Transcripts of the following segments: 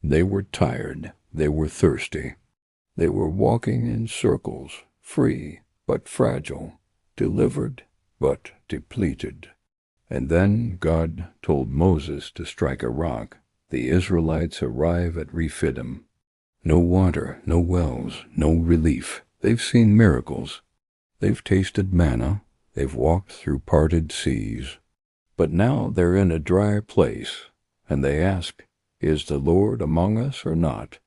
They were tired. They were thirsty. They were walking in circles, free but fragile, delivered but depleted. And then God told Moses to strike a rock. The Israelites arrive at Rephidim. No water, no wells, no relief. They've seen miracles. They've tasted manna. They've walked through parted seas. But now they're in a dry place, and they ask, "Is the Lord among us or not?"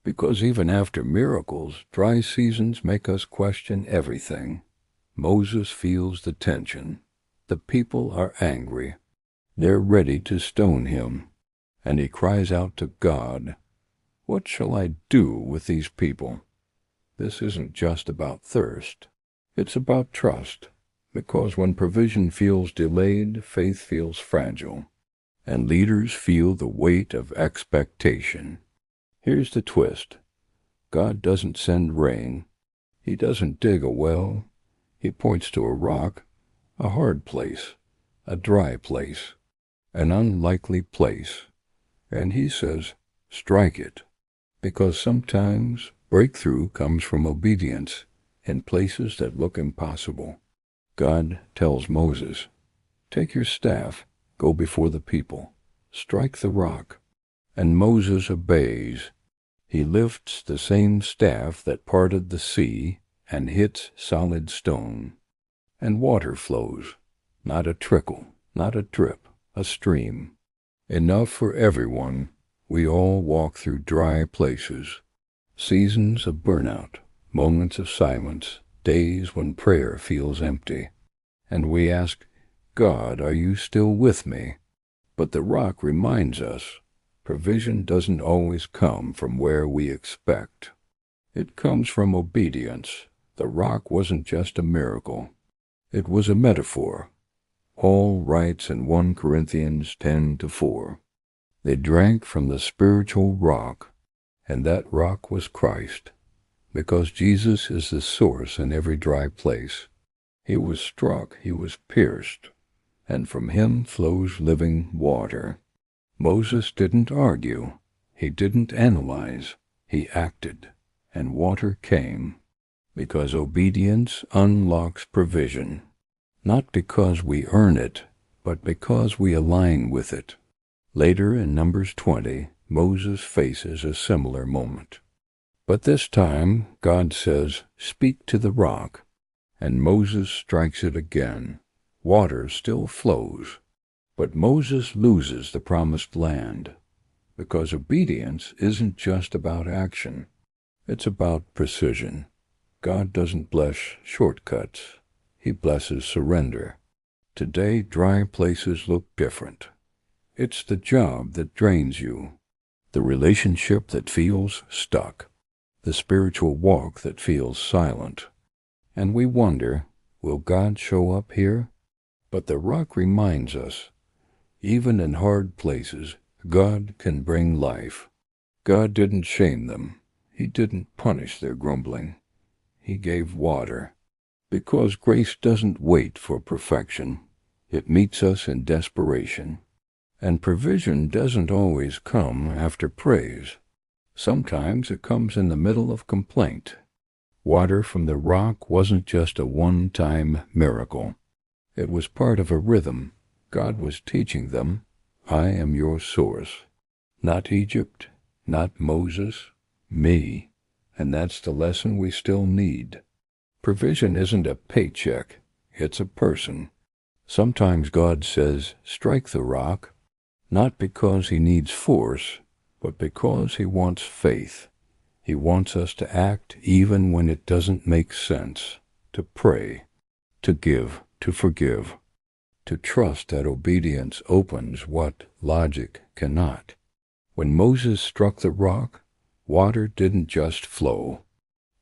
Because even after miracles, dry seasons make us question everything. Moses feels the tension. The people are angry. They're ready to stone him. And he cries out to God, "What shall I do with these people?" This isn't just about thirst. It's about trust. Because when provision feels delayed, faith feels fragile. And leaders feel the weight of expectation. Here's the twist. God doesn't send rain. He doesn't dig a well. He points to a rock, a hard place, a dry place, an unlikely place. And he says, strike it. Because sometimes breakthrough comes from obedience in places that look impossible. God tells Moses, "Take your staff, go before the people, strike the rock." And Moses obeys. He lifts the same staff that parted the sea and hits solid stone. And water flows, not a trickle, not a drip, a stream. Enough for everyone. We all walk through dry places. Seasons of burnout, moments of silence, days when prayer feels empty. And we ask, "God, are you still with me?" But the rock reminds us, provision doesn't always come from where we expect. It comes from obedience. The rock wasn't just a miracle. It was a metaphor. Paul writes in 1 Corinthians 10-4, "They drank from the spiritual rock, and that rock was Christ, because Jesus is the source in every dry place. He was struck, he was pierced, and from him flows living water." Moses didn't argue. He didn't analyze. He acted, and water came, because obedience unlocks provision. Not because we earn it, but because we align with it. Later in Numbers 20, Moses faces a similar moment. But this time, God says, "Speak to the rock," and Moses strikes it again. Water still flows, but Moses loses the promised land, because obedience isn't just about action. It's about precision. God doesn't bless shortcuts. He blesses surrender. Today, dry places look different. It's the job that drains you, the relationship that feels stuck, the spiritual walk that feels silent. And we wonder, will God show up here? But the rock reminds us, even in hard places, God can bring life. God didn't shame them. He didn't punish their grumbling. He gave water. Because grace doesn't wait for perfection. It meets us in desperation. And provision doesn't always come after praise. Sometimes it comes in the middle of complaint. Water from the rock wasn't just a one-time miracle. It was part of a rhythm. God was teaching them, "I am your source." Not Egypt, not Moses, me. And that's the lesson we still need. Provision isn't a paycheck, it's a person. Sometimes God says, "Strike the rock," not because he needs force, but because he wants faith. He wants us to act even when it doesn't make sense, to pray, to give, to forgive, to trust that obedience opens what logic cannot. When Moses struck the rock, water didn't just flow,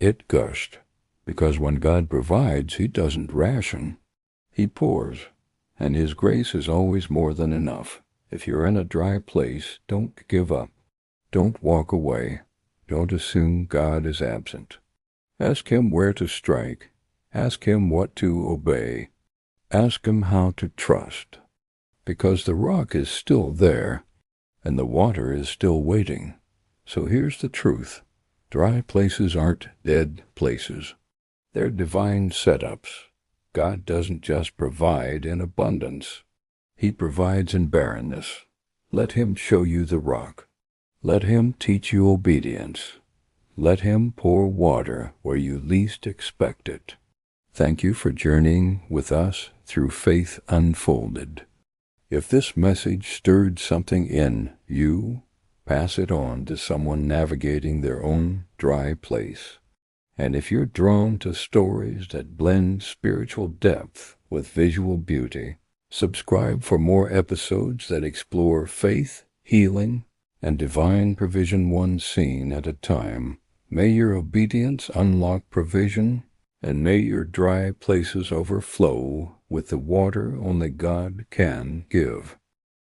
it gushed. Because when God provides, he doesn't ration. He pours, and his grace is always more than enough. If you're in a dry place, don't give up. Don't walk away. Don't assume God is absent. Ask him where to strike. Ask him what to obey. Ask him how to trust. Because the rock is still there, and the water is still waiting. So here's the truth. Dry places aren't dead places. They're divine setups. God doesn't just provide in abundance. He provides in barrenness. Let Him show you the rock. Let Him teach you obedience. Let Him pour water where you least expect it. Thank you for journeying with us through Faith Unfolded. If this message stirred something in you, pass it on to someone navigating their own dry place. And if you're drawn to stories that blend spiritual depth with visual beauty, subscribe for more episodes that explore faith, healing, and divine provision one scene at a time. May your obedience unlock provision, and may your dry places overflow with the water only God can give.